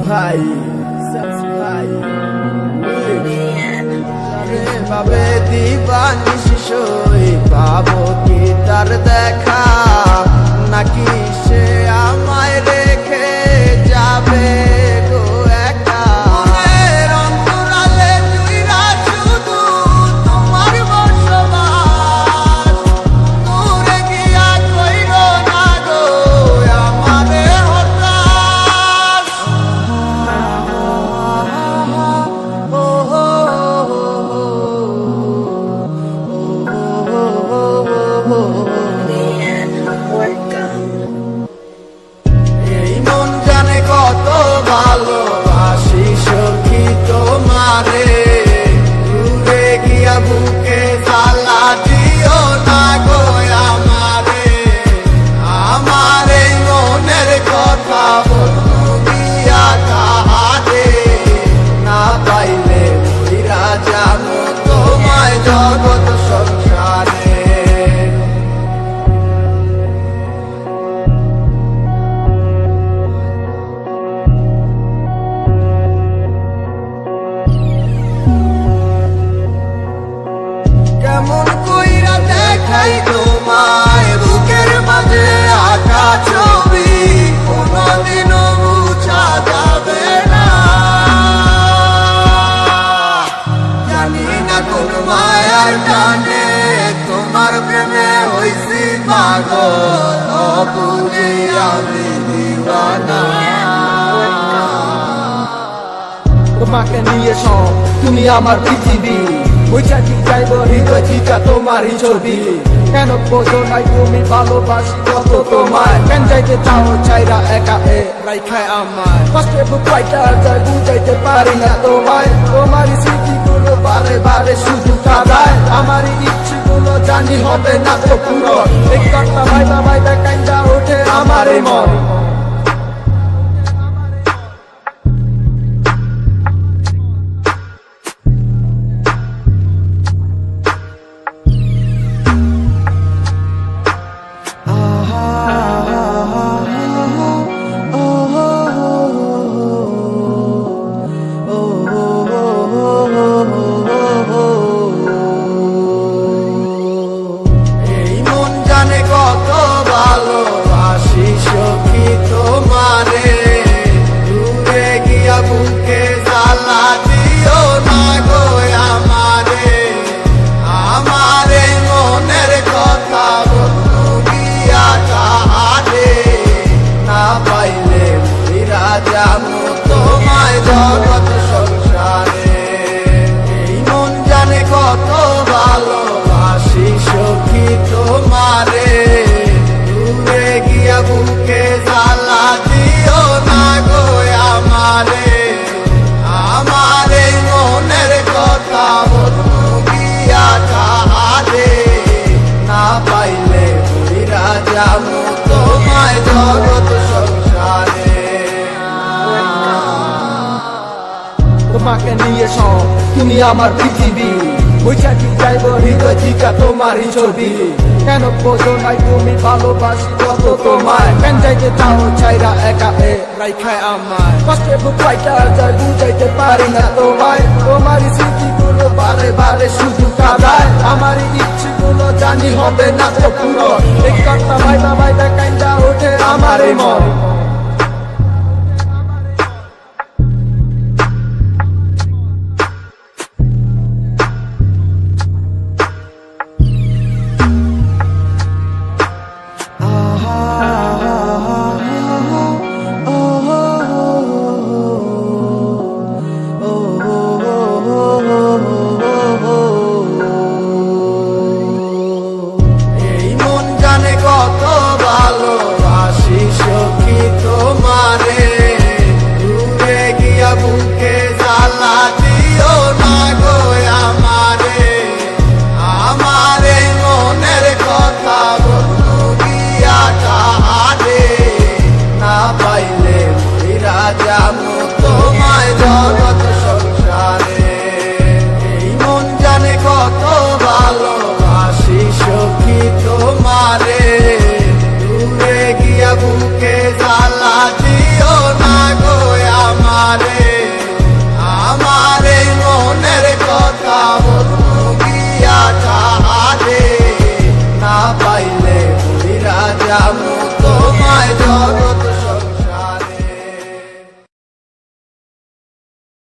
ভাই ভাবে দিবানিশ পাবো কি তার দেখা, নাকি সে আমায় রেখে যাবে গো একা। মনের অন্তরালে জুইরা শুধু তোমার বসবাস, দূরে গিয়া কইরো না গো আমারে হতাশ। এই মন জানে কত ভালোবাসি সখী তোমারে, দূরে গিয়া বুকে জ্বালা দিও না গো আমারে। আমার এই মনের কথা বলবো গিয়া কাহারে, না পাইলে মইরা যাবো তোমায় জগৎ সংসারে। কেমন কইরা দেখাই তোমায় বুকের মাঝে আঁকা ছবি, কোনদিনও মুছা যাবে না। জানি না কোন মায়ার টানে তোমার প্রেমে হইছি পাগল, অবুঝে আমি দিওয়ানা। তোমাকে নিয়ে সব তুমি আমার পৃথিবী, বুঝা কি যাইব হৃদয় থিকা তোমারই ছবি। কেন বোঝো নাই তুমি ভালোবাসি কত তোমায়, কেন যাইতে চাও চাইরা একা রাইখায় আমায়। কষ্টে বুক পাইটা যায় বুঝাইতে পারি না তোমায়, তোমারই স্মৃতিগুলো বারে বারে শুধু কাঁদায়। আমারই ইচ্ছেগুলো জানি হবে না তো পুরো, এই কথা ভাইবা ভাইবা কান্দা ওঠে আমার এই মন। এই মন জানে কত ভালোবাসি সখী তোমারে, দূরে গিয়া বুকে জ্বালা দিও না গো আমারে। আমার এই মনের কথা বলবো গিয়া কাহারে, না পাইলে মইরা যাবো তোমায় জগৎ সংসারে। এই মন জানে কত ভালোবাসি সখী তোমারে, দূরে গিয়া বুকে জ্বালা দিও না গো আমারে। আমার এই মনের কথা বলবো গিয়া কাহারে, না পাইলে মইরা যাবো তোমায় জগৎ সংসারে। তোমাকে নিয়ে সব তুমি আমার পৃথিবী, বুঝা কি যাইব হৃদয় থিকা তোমারই ছবি। কেন বোঝো নাই তুমি ভালোবাসি কত তোমায়, কেন যাইতে চাও চাইরা একা রাইখায় আমায়। কষ্টে বুক পাইটা যায় বুঝাইতে পারি না তোমায়, তোমারই স্মৃতিগুলো বারে বারে শুধু কাঁদায়। আমারই ইচ্ছেগুলো জানি হবে না তো পুরো, এই কথা ভাইবা ভাইবা কান্দা ওঠে আমার এই মন। এই মন জানে কত ভালোবাসি সখী যাবো তোমায় যত